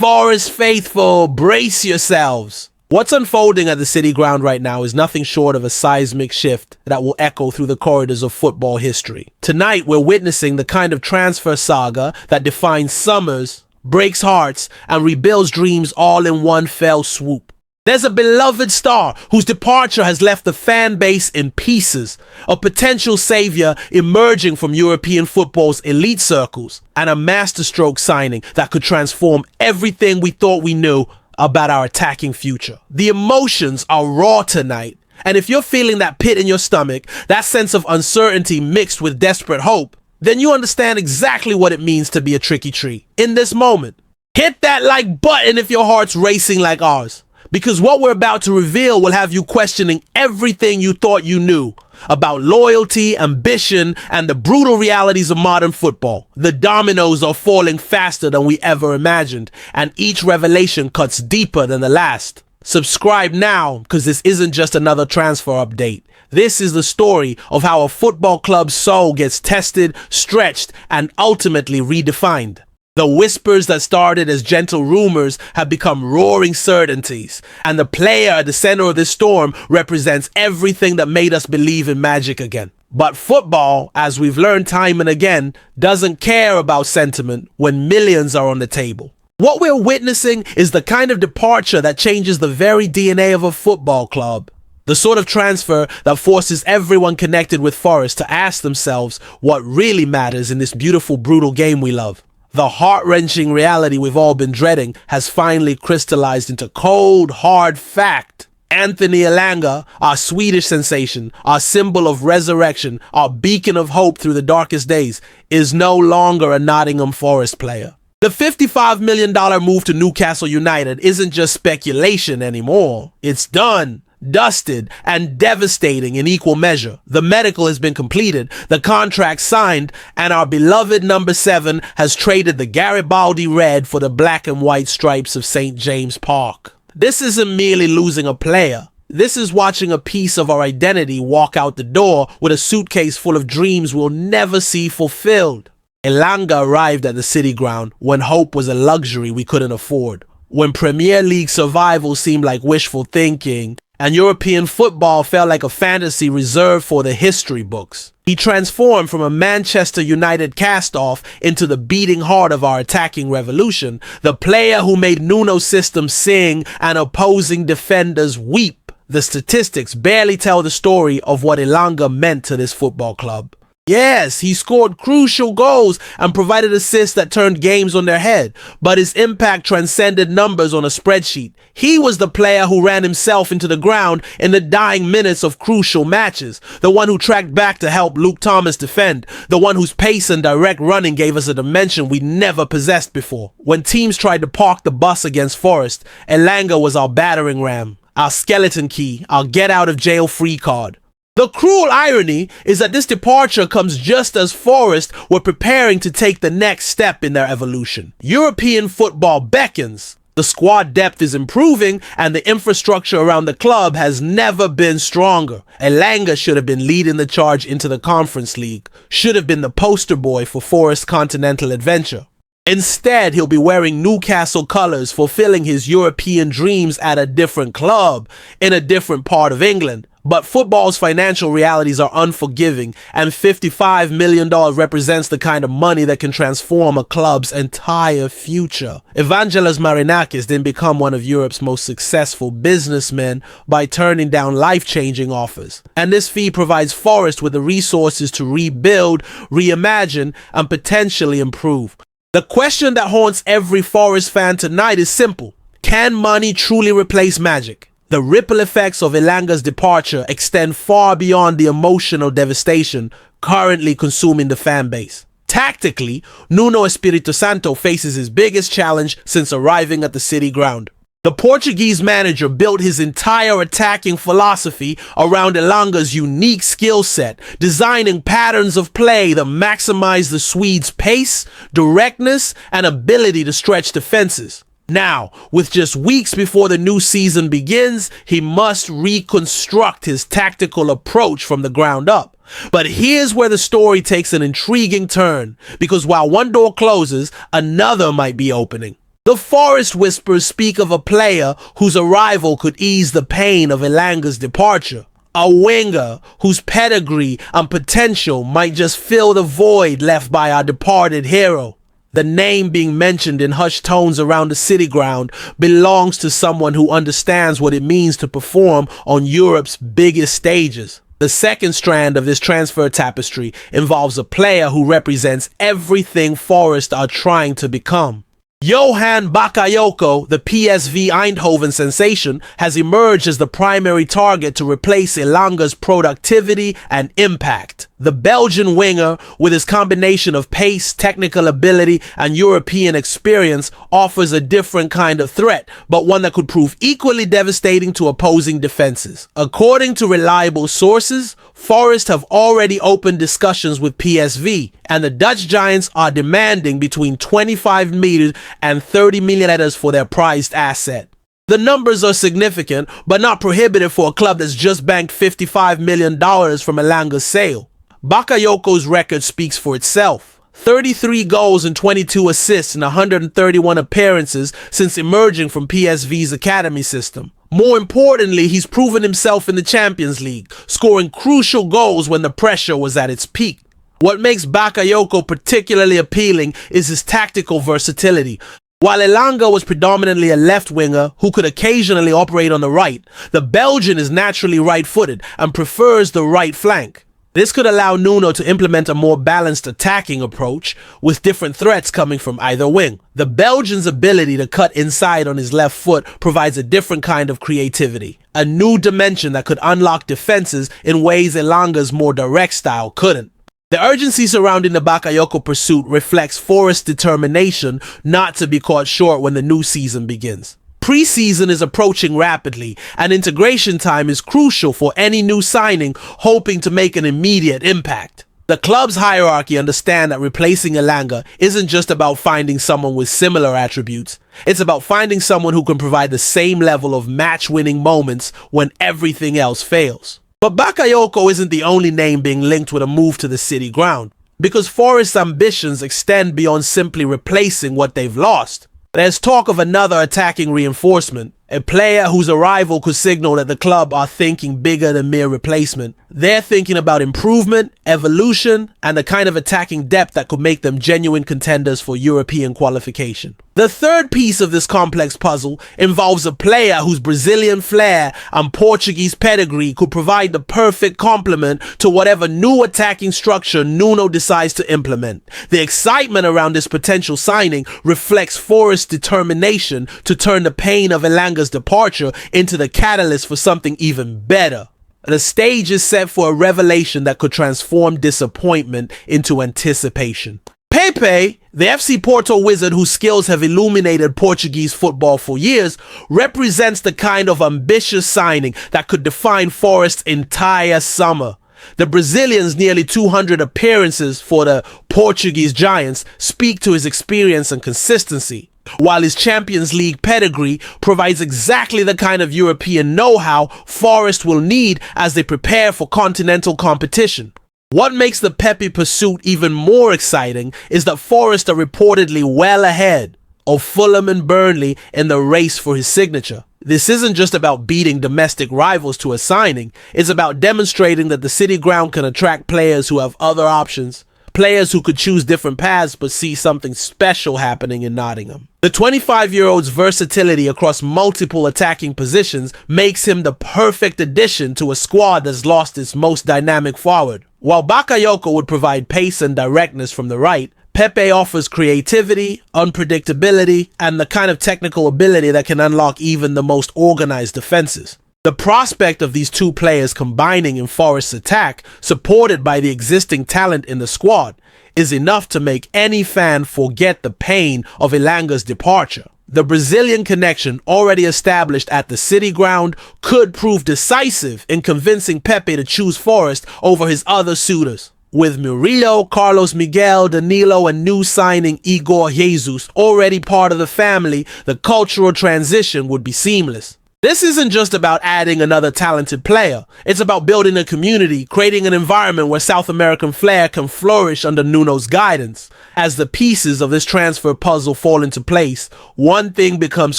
Forest faithful, brace yourselves. What's unfolding at the City Ground right now is nothing short of a seismic shift that will echo through the corridors of football history. Tonight, we're witnessing the kind of transfer saga that defines summers, breaks hearts, and rebuilds dreams all in one fell swoop. There's a beloved star whose departure has left the fan base in pieces, a potential savior emerging from European football's elite circles, and a masterstroke signing that could transform everything we thought we knew about our attacking future. The emotions are raw tonight, and if you're feeling that pit in your stomach, that sense of uncertainty mixed with desperate hope, then you understand exactly what it means to be a tricky tree in this moment. Hit that like button if your heart's racing like ours, because what we're about to reveal will have you questioning everything you thought you knew about loyalty, ambition, and the brutal realities of modern football. The dominoes are falling faster than we ever imagined, and each revelation cuts deeper than the last. Subscribe now, because this isn't just another transfer update. This is the story of how a football club's soul gets tested, stretched, and ultimately redefined. The whispers that started as gentle rumors have become roaring certainties, and the player at the center of this storm represents everything that made us believe in magic again. But football, as we've learned time and again, doesn't care about sentiment when millions are on the table. What we're witnessing is the kind of departure that changes the very DNA of a football club. The sort of transfer that forces everyone connected with Forest to ask themselves what really matters in this beautiful, brutal game we love. The heart-wrenching reality we've all been dreading has finally crystallized into cold, hard fact. Anthony Elanga, our Swedish sensation, our symbol of resurrection, our beacon of hope through the darkest days, is no longer a Nottingham Forest player. The $55 million move to Newcastle United isn't just speculation anymore. It's done, dusted, and devastating in equal measure. The medical has been completed, the contract signed, and our beloved number 7 has traded the Garibaldi red for the black and white stripes of St. James Park. This isn't merely losing a player. This is watching a piece of our identity walk out the door with a suitcase full of dreams we'll never see fulfilled. Elanga arrived at the City Ground when hope was a luxury we couldn't afford, when Premier League survival seemed like wishful thinking, and European football felt like a fantasy reserved for the history books. He transformed from a Manchester United cast-off into the beating heart of our attacking revolution, the player who made Nuno's system sing and opposing defenders weep. The statistics barely tell the story of what Elanga meant to this football club. Yes, he scored crucial goals and provided assists that turned games on their head, but his impact transcended numbers on a spreadsheet. He was the player who ran himself into the ground in the dying minutes of crucial matches, the one who tracked back to help Luke Thomas defend, the one whose pace and direct running gave us a dimension we never possessed before. When teams tried to park the bus against Forest, Elanga was our battering ram, our skeleton key, our get-out-of-jail-free card. The cruel irony is that this departure comes just as Forest were preparing to take the next step in their evolution. European football beckons. The squad depth is improving and the infrastructure around the club has never been stronger. Elanga should have been leading the charge into the Conference League, should have been the poster boy for Forest's continental adventure. Instead, he'll be wearing Newcastle colours, fulfilling his European dreams at a different club, in a different part of England. But football's financial realities are unforgiving, and $55 million represents the kind of money that can transform a club's entire future. Evangelos Marinakis didn't become one of Europe's most successful businessmen by turning down life-changing offers. And this fee provides Forest with the resources to rebuild, reimagine, and potentially improve. The question that haunts every Forest fan tonight is simple. Can money truly replace magic? The ripple effects of Elanga's departure extend far beyond the emotional devastation currently consuming the fan base. Tactically, Nuno Espirito Santo faces his biggest challenge since arriving at the City Ground. The Portuguese manager built his entire attacking philosophy around Elanga's unique skill set, designing patterns of play that maximize the Swedes' pace, directness, and ability to stretch defenses. Now, with just weeks before the new season begins, he must reconstruct his tactical approach from the ground up. But here's where the story takes an intriguing turn, because while one door closes, another might be opening. The Forest whispers speak of a player whose arrival could ease the pain of Elanga's departure. A winger whose pedigree and potential might just fill the void left by our departed hero. The name being mentioned in hushed tones around the city ground belongs to someone who understands what it means to perform on Europe's biggest stages. The second strand of this transfer tapestry involves a player who represents everything Forest are trying to become. Johan Bakayoko, the PSV Eindhoven sensation, has emerged as the primary target to replace Elanga's productivity and impact. The Belgian winger, with his combination of pace, technical ability, and European experience, offers a different kind of threat, but one that could prove equally devastating to opposing defenses. According to reliable sources, Forest have already opened discussions with PSV, and the Dutch Giants are demanding between 25 million and 30 million for their prized asset. The numbers are significant, but not prohibitive for a club that's just banked $55 million from Elanga's sale. Bakayoko's record speaks for itself. 33 goals and 22 assists in 131 appearances since emerging from PSV's academy system. More importantly, he's proven himself in the Champions League, scoring crucial goals when the pressure was at its peak. What makes Bakayoko particularly appealing is his tactical versatility. While Elanga was predominantly a left winger who could occasionally operate on the right, the Belgian is naturally right-footed and prefers the right flank. This could allow Nuno to implement a more balanced attacking approach, with different threats coming from either wing. The Belgian's ability to cut inside on his left foot provides a different kind of creativity, a new dimension that could unlock defenses in ways Elanga's more direct style couldn't. The urgency surrounding the Bakayoko pursuit reflects Forest's determination not to be caught short when the new season begins. Pre-season is approaching rapidly, and integration time is crucial for any new signing hoping to make an immediate impact. The club's hierarchy understand that replacing Elanga isn't just about finding someone with similar attributes. It's about finding someone who can provide the same level of match-winning moments when everything else fails. But Bakayoko isn't the only name being linked with a move to the city ground, because Forest's ambitions extend beyond simply replacing what they've lost. There's talk of another attacking reinforcement, a player whose arrival could signal that the club are thinking bigger than mere replacement. They're thinking about improvement, evolution, and the kind of attacking depth that could make them genuine contenders for European qualification. The third piece of this complex puzzle involves a player whose Brazilian flair and Portuguese pedigree could provide the perfect complement to whatever new attacking structure Nuno decides to implement. The excitement around this potential signing reflects Forest's determination to turn the pain of Elanga's departure into the catalyst for something even better. The stage is set for a revelation that could transform disappointment into anticipation. Pepe, the FC Porto wizard whose skills have illuminated Portuguese football for years, represents the kind of ambitious signing that could define Forest's entire summer. The Brazilian's nearly 200 appearances for the Portuguese Giants speak to his experience and consistency, while his Champions League pedigree provides exactly the kind of European know-how Forest will need as they prepare for continental competition. What makes the Pepe pursuit even more exciting is that Forest are reportedly well ahead of Fulham and Burnley in the race for his signature. This isn't just about beating domestic rivals to a signing, it's about demonstrating that the city ground can attract players who have other options, players who could choose different paths but see something special happening in Nottingham. The 25-year-old's versatility across multiple attacking positions makes him the perfect addition to a squad that's lost its most dynamic forward. While Bakayoko would provide pace and directness from the right, Pepe offers creativity, unpredictability, and the kind of technical ability that can unlock even the most organized defenses. The prospect of these two players combining in Forest's attack, supported by the existing talent in the squad, is enough to make any fan forget the pain of Elanga's departure. The Brazilian connection already established at the city ground could prove decisive in convincing Pepe to choose Forest over his other suitors. With Murillo, Carlos Miguel, Danilo, and new signing Igor Jesus already part of the family, the cultural transition would be seamless. This isn't just about adding another talented player. It's about building a community, creating an environment where South American flair can flourish under Nuno's guidance. As the pieces of this transfer puzzle fall into place, one thing becomes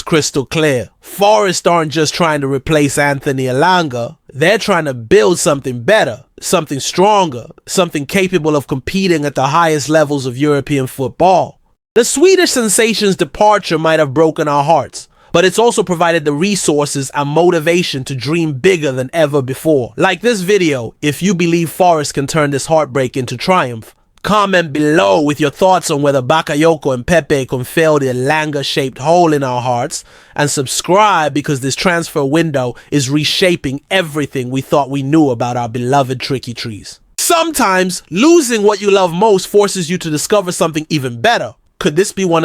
crystal clear. Forest aren't just trying to replace Anthony Elanga. They're trying to build something better, something stronger, something capable of competing at the highest levels of European football. The Swedish sensation's departure might have broken our hearts, but it's also provided the resources and motivation to dream bigger than ever before. Like this video if you believe Forest can turn this heartbreak into triumph. Comment below with your thoughts on whether Bakayoko and Pepe can fill the Elanga-shaped hole in our hearts, and subscribe because this transfer window is reshaping everything we thought we knew about our beloved Tricky Trees. Sometimes, losing what you love most forces you to discover something even better. Could this be one of